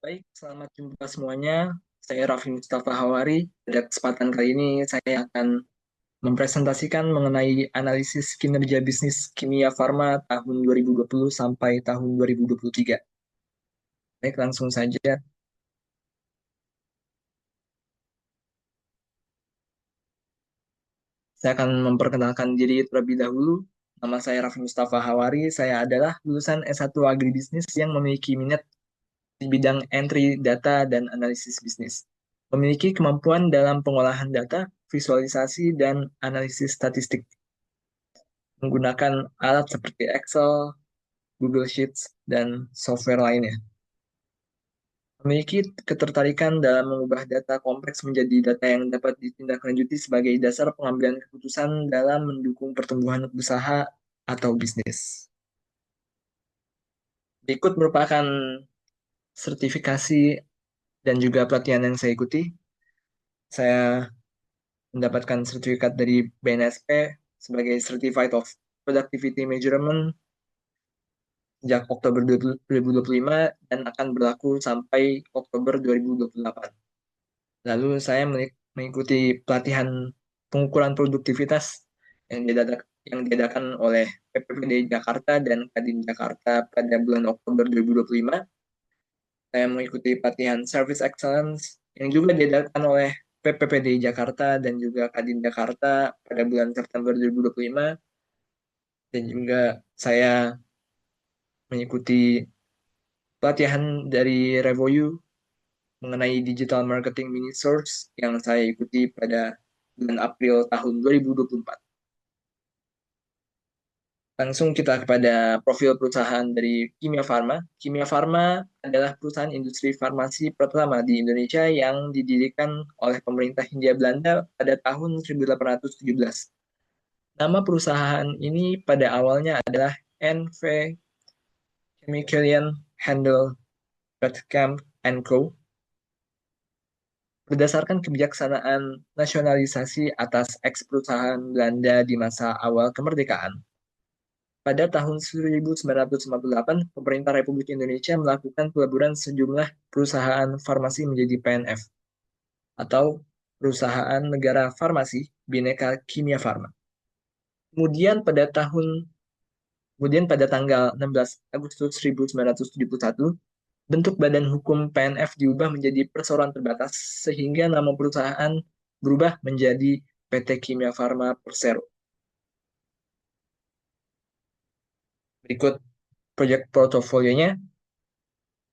Baik, selamat jumpa semuanya. Saya Raffi Mustafa Hawari. Pada kesempatan kali ini saya akan mempresentasikan mengenai analisis kinerja bisnis Kimia Farma tahun 2020 sampai tahun 2023. Baik, langsung saja. Saya akan memperkenalkan diri terlebih dahulu. Nama saya Raffi Mustafa Hawari. Saya adalah lulusan S1 Agribisnis yang memiliki minat di bidang entry data dan analisis bisnis. Memiliki kemampuan dalam pengolahan data, visualisasi, dan analisis statistik menggunakan alat seperti Excel, Google Sheets, dan software lainnya. Memiliki ketertarikan dalam mengubah data kompleks menjadi data yang dapat ditindaklanjuti sebagai dasar pengambilan keputusan dalam mendukung pertumbuhan usaha atau bisnis. Berikut merupakan sertifikasi dan juga pelatihan yang saya ikuti. Saya mendapatkan sertifikat dari BNSP sebagai Certified of Productivity Measurement sejak Oktober 2025 dan akan berlaku sampai Oktober 2028. Lalu saya mengikuti pelatihan pengukuran produktivitas yang diadakan oleh PPPD Jakarta dan Kadin Jakarta pada bulan Oktober 2025. Saya mengikuti pelatihan Service Excellence yang juga diadakan oleh PPPD Jakarta dan juga Kadin Jakarta pada bulan September 2025. Dan juga saya mengikuti pelatihan dari Revoyu mengenai digital marketing mini source yang saya ikuti pada bulan April tahun 2024. Langsung kita kepada profil perusahaan dari Kimia Farma. Kimia Farma adalah perusahaan industri farmasi pertama di Indonesia yang didirikan oleh pemerintah Hindia Belanda pada tahun 1817. Nama perusahaan ini pada awalnya adalah NV Chemicalian Handel Betkamp and Co. Berdasarkan kebijaksanaan nasionalisasi atas eks-perusahaan Belanda di masa awal kemerdekaan, pada tahun 1958, pemerintah Republik Indonesia melakukan peleburan sejumlah perusahaan farmasi menjadi PNF atau Perusahaan Negara Farmasi Bhinneka Kimia Farma. Kemudian pada tahun Kemudian pada tanggal 16 Agustus 1971, bentuk badan hukum PNF diubah menjadi perseroan terbatas sehingga nama perusahaan berubah menjadi PT Kimia Farma Persero. Berikut proyek portofolionya.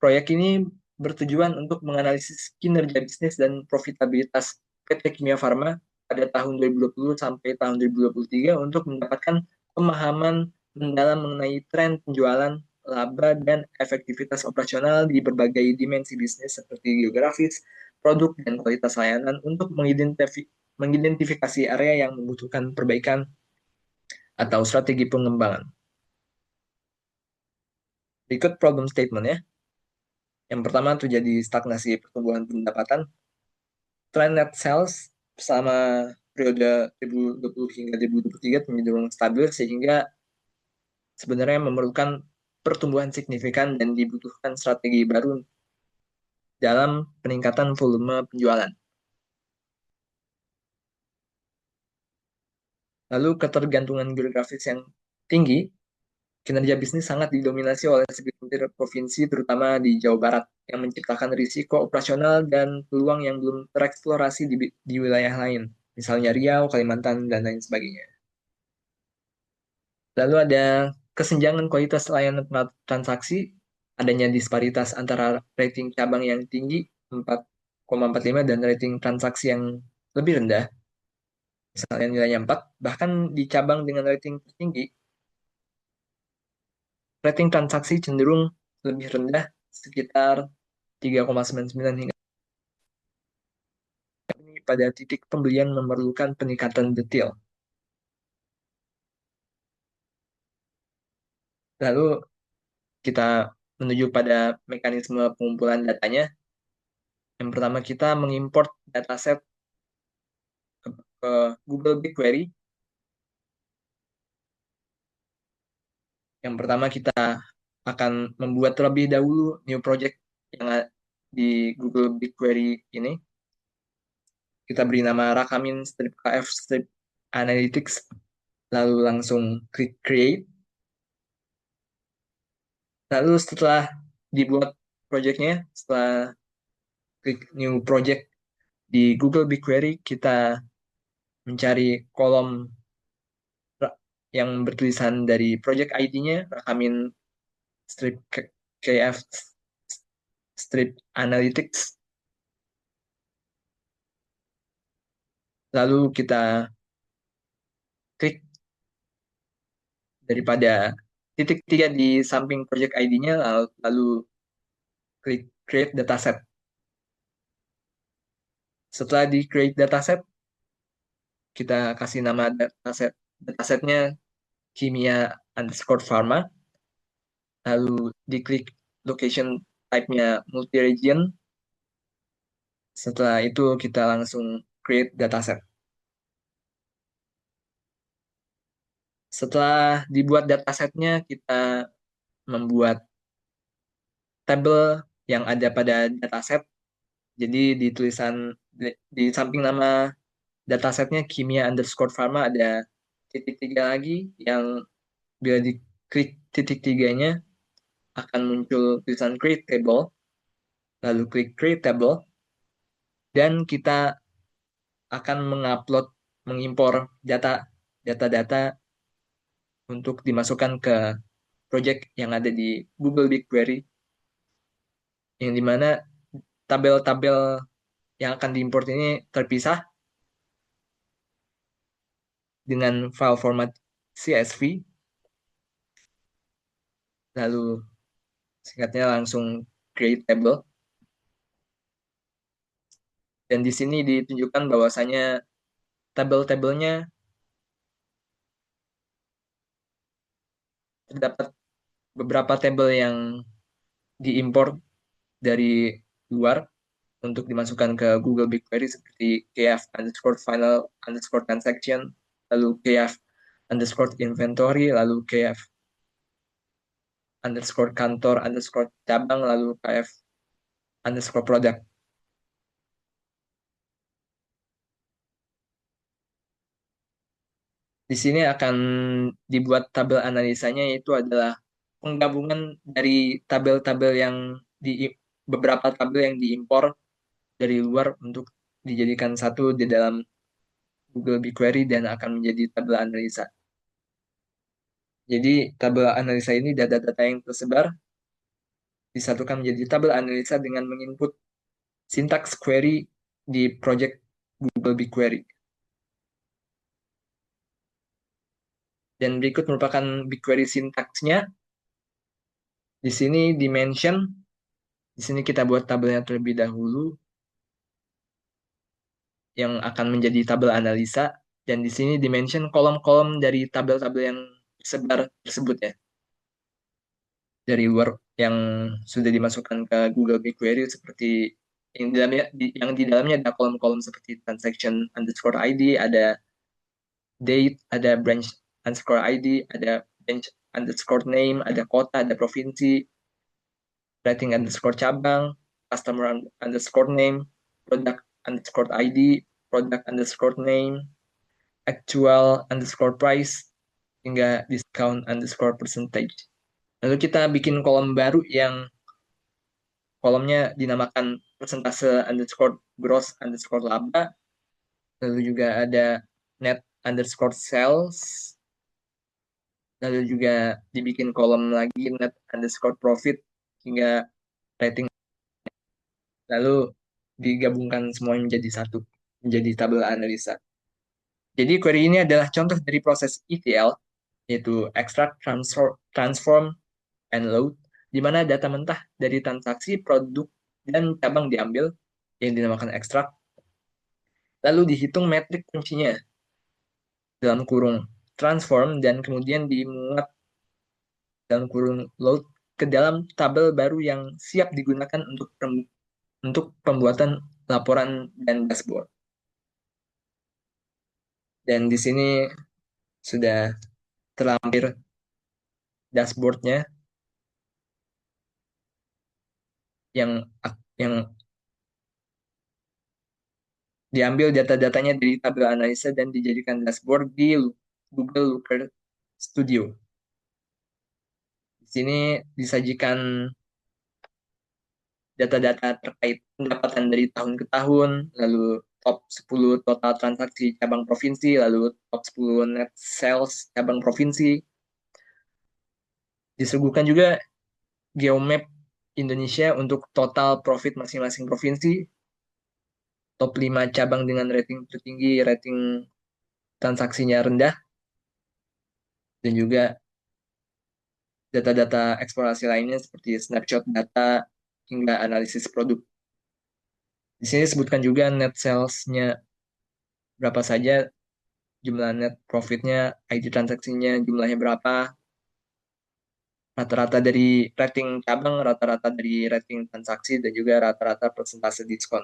Proyek ini bertujuan untuk menganalisis kinerja bisnis dan profitabilitas PT Kimia Farma pada tahun 2020 sampai tahun 2023 untuk mendapatkan pemahaman mendalam mengenai tren penjualan, laba, dan efektivitas operasional di berbagai dimensi bisnis seperti geografis, produk, dan kualitas layanan untuk mengidentifikasi area yang membutuhkan perbaikan atau strategi pengembangan. Berikut problem statement ya. Yang pertama terjadi stagnasi pertumbuhan pendapatan. Trend net sales selama periode 2020 hingga 2023 cenderung stabil sehingga sebenarnya memerlukan pertumbuhan signifikan dan dibutuhkan strategi baru dalam peningkatan volume penjualan. Lalu ketergantungan geografis yang tinggi, kinerja bisnis sangat didominasi oleh segelintir provinsi terutama di Jawa Barat yang menciptakan risiko operasional dan peluang yang belum tereksplorasi di wilayah lain, misalnya Riau, Kalimantan, dan lain sebagainya. Lalu ada kesenjangan kualitas layanan transaksi, adanya disparitas antara rating cabang yang tinggi 4,45 dan rating transaksi yang lebih rendah, misalnya nilainya 4, bahkan di cabang dengan rating tertinggi, rating transaksi cenderung lebih rendah sekitar 3,99 hingga ini pada titik pembelian memerlukan peningkatan detail. Lalu kita menuju pada mekanisme pengumpulan datanya. Yang pertama kita mengimport dataset ke Google BigQuery. Yang pertama kita akan membuat terlebih dahulu new project yang di Google BigQuery ini. Kita beri nama Rakamin strip KF strip Analytics, lalu langsung klik create. Lalu setelah dibuat projectnya, setelah klik new project di Google BigQuery, kita mencari kolom yang bertulisan dari project ID-nya, Rakamin strip KF strip Analytics. Lalu kita klik daripada titik 3 di samping project ID-nya, lalu klik create dataset. Setelah di create dataset, kita kasih nama datasetnya kimia underscore pharma, lalu diklik location type-nya multi-region. Setelah itu kita langsung create dataset. Setelah dibuat datasetnya, kita membuat tabel yang ada pada dataset. Jadi di tulisan di samping nama datasetnya kimia underscore pharma ada titik tiga lagi yang bila diklik titik tiganya akan muncul tulisan create table, lalu klik create table, dan kita akan mengimpor data-data untuk dimasukkan ke project yang ada di Google BigQuery, yang dimana tabel-tabel yang akan diimport ini terpisah dengan file format CSV, lalu singkatnya langsung create table. Dan di sini ditunjukkan bahwasanya tabel-tabelnya terdapat beberapa tabel yang diimpor dari luar untuk dimasukkan ke Google BigQuery seperti KF underscore final underscore transaction, lalu KF underscore inventory, lalu KF underscore kantor underscore cabang, lalu KF underscore product. Di sini akan dibuat tabel analisanya, yaitu adalah penggabungan dari tabel-tabel yang di beberapa tabel yang diimpor dari luar untuk dijadikan satu di dalam Google BigQuery dan akan menjadi tabel analisa. Jadi tabel analisa ini data-data yang tersebar disatukan menjadi tabel analisa dengan menginput sintaks query di project Google BigQuery. Dan berikut merupakan BigQuery sintaksnya. Di sini dimension, di sini kita buat tabelnya terlebih dahulu yang akan menjadi tabel analisa, dan di sini dimension kolom-kolom dari tabel-tabel yang tersebar tersebut ya, dari luar yang sudah dimasukkan ke Google BigQuery, seperti yang di dalamnya ada kolom-kolom seperti transaction underscore ID, ada date, ada branch underscore ID, ada branch underscore name, ada kota, ada provinsi, rating underscore cabang, customer underscore name, product underscore ID, product underscore name, actual underscore price, hingga discount underscore percentage. Lalu kita bikin kolom baru yang kolomnya dinamakan persentase underscore gross underscore laba. Lalu juga ada net underscore sales. Lalu juga dibikin kolom lagi net underscore profit hingga rating. Lalu digabungkan semuanya menjadi satu, menjadi tabel analisa. Jadi query ini adalah contoh dari proses ETL, yaitu extract, transform, and load, di mana data mentah dari transaksi, produk, dan cabang diambil, yang dinamakan extract, lalu dihitung metrik kuncinya dalam kurung transform, dan kemudian dimuat dalam kurung load ke dalam tabel baru yang siap digunakan untuk pembuatan laporan dan dashboard. Dan di sini sudah terlampir dashboardnya yang yang diambil data-datanya dari tabel analisa dan dijadikan dashboard di Google Looker Studio. Di sini disajikan data-data terkait pendapatan dari tahun ke tahun, lalu top 10 total transaksi cabang provinsi, lalu top 10 net sales cabang provinsi. Disuguhkan juga geomap Indonesia untuk total profit masing-masing provinsi, top 5 cabang dengan rating tertinggi, rating transaksinya rendah, dan juga data-data eksplorasi lainnya seperti snapshot data hingga analisis produk. Di sini disebutkan juga net sales-nya berapa saja, jumlah net profitnya, ID transaksinya, jumlahnya berapa, rata-rata dari rating cabang, rata-rata dari rating transaksi, dan juga rata-rata persentase diskon.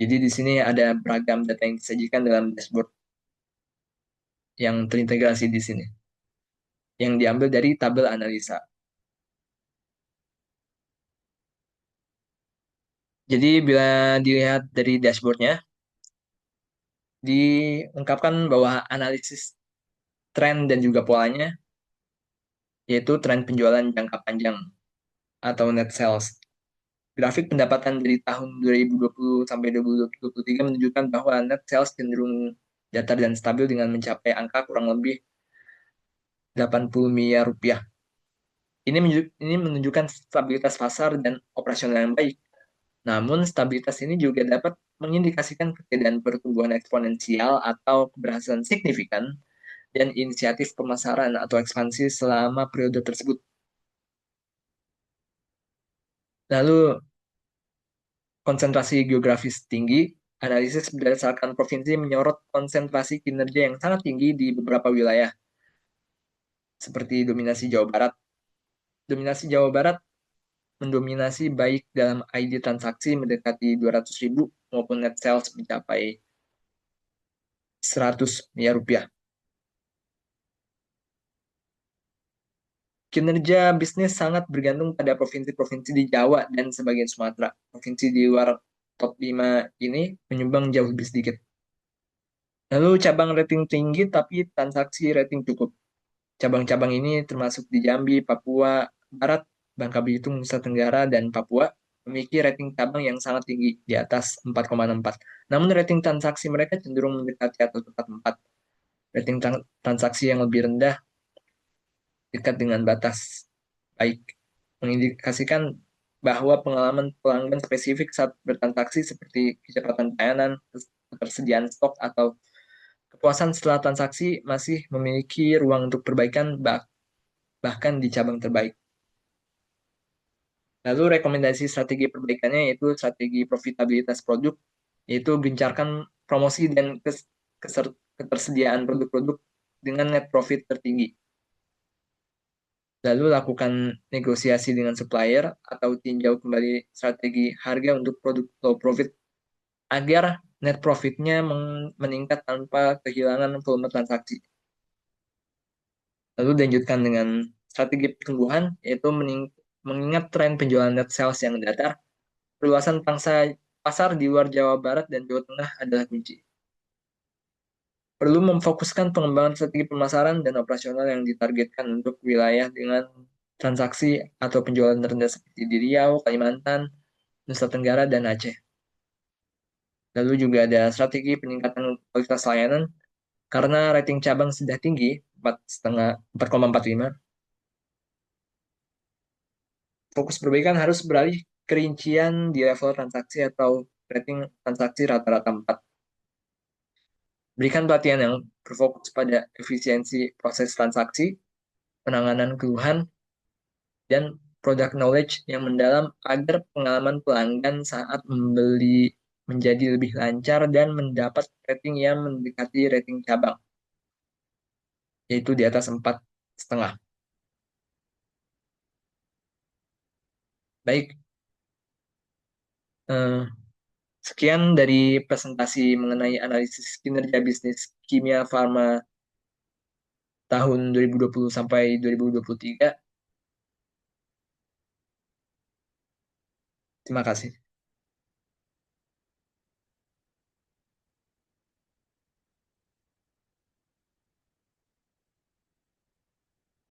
Jadi di sini ada beragam data yang disajikan dalam dashboard yang terintegrasi di sini, yang diambil dari tabel analisa. Jadi bila dilihat dari dashboardnya, diungkapkan bahwa analisis tren dan juga polanya, yaitu tren penjualan jangka panjang atau net sales. Grafik pendapatan dari tahun 2020 sampai 2023 menunjukkan bahwa net sales cenderung datar dan stabil dengan mencapai angka kurang lebih 80 miliar rupiah. Ini menunjukkan stabilitas pasar dan operasional yang baik. Namun, stabilitas ini juga dapat mengindikasikan ketiadaan pertumbuhan eksponensial atau keberhasilan signifikan dan inisiatif pemasaran atau ekspansi selama periode tersebut. Lalu, konsentrasi geografis tinggi, analisis berdasarkan provinsi menyorot konsentrasi kinerja yang sangat tinggi di beberapa wilayah, seperti dominasi Jawa Barat. Dominasi Jawa Barat mendominasi baik dalam ID transaksi mendekati 200.000 maupun net sales mencapai 100 miliar rupiah. Kinerja bisnis sangat bergantung pada provinsi-provinsi di Jawa dan sebagian Sumatera. Provinsi di luar top 5 ini menyumbang jauh lebih sedikit. Lalu cabang rating tinggi tapi transaksi rating cukup. Cabang-cabang ini termasuk di Jambi, Papua Barat, Bangka Belitung, Nusa Tenggara, dan Papua memiliki rating cabang yang sangat tinggi di atas 4,64. Namun rating transaksi mereka cenderung mendekati atau tepat 4. Rating transaksi yang lebih rendah dekat dengan batas baik, mengindikasikan bahwa pengalaman pelanggan spesifik saat bertransaksi seperti kecepatan pelayanan, ketersediaan stok, atau kepuasan setelah transaksi masih memiliki ruang untuk perbaikan bahkan di cabang terbaik. Lalu rekomendasi strategi perbaikannya yaitu strategi profitabilitas produk, yaitu gencarkan promosi dan ketersediaan produk-produk dengan net profit tertinggi. Lalu lakukan negosiasi dengan supplier atau tinjau kembali strategi harga untuk produk low profit agar net profitnya meningkat tanpa kehilangan volume transaksi. Lalu dilanjutkan dengan strategi pertumbuhan, yaitu mengingat tren penjualan net sales yang datar, perluasan pangsa pasar di luar Jawa Barat dan Jawa Tengah adalah kunci. Perlu memfokuskan pengembangan strategi pemasaran dan operasional yang ditargetkan untuk wilayah dengan transaksi atau penjualan rendah seperti di Riau, Kalimantan, Nusa Tenggara, dan Aceh. Lalu juga ada strategi peningkatan kualitas layanan karena rating cabang sudah tinggi, 4,45. Fokus perbaikan harus beralih ke rincian di level transaksi atau rating transaksi rata-rata 4. Berikan pelatihan yang berfokus pada efisiensi proses transaksi, penanganan keluhan, dan product knowledge yang mendalam agar pengalaman pelanggan saat membeli menjadi lebih lancar dan mendapat rating yang mendekati rating cabang, yaitu di atas 4,5. Baik, eh, sekian dari presentasi mengenai analisis kinerja bisnis kimia farma tahun 2020 sampai 2023. Terima kasih.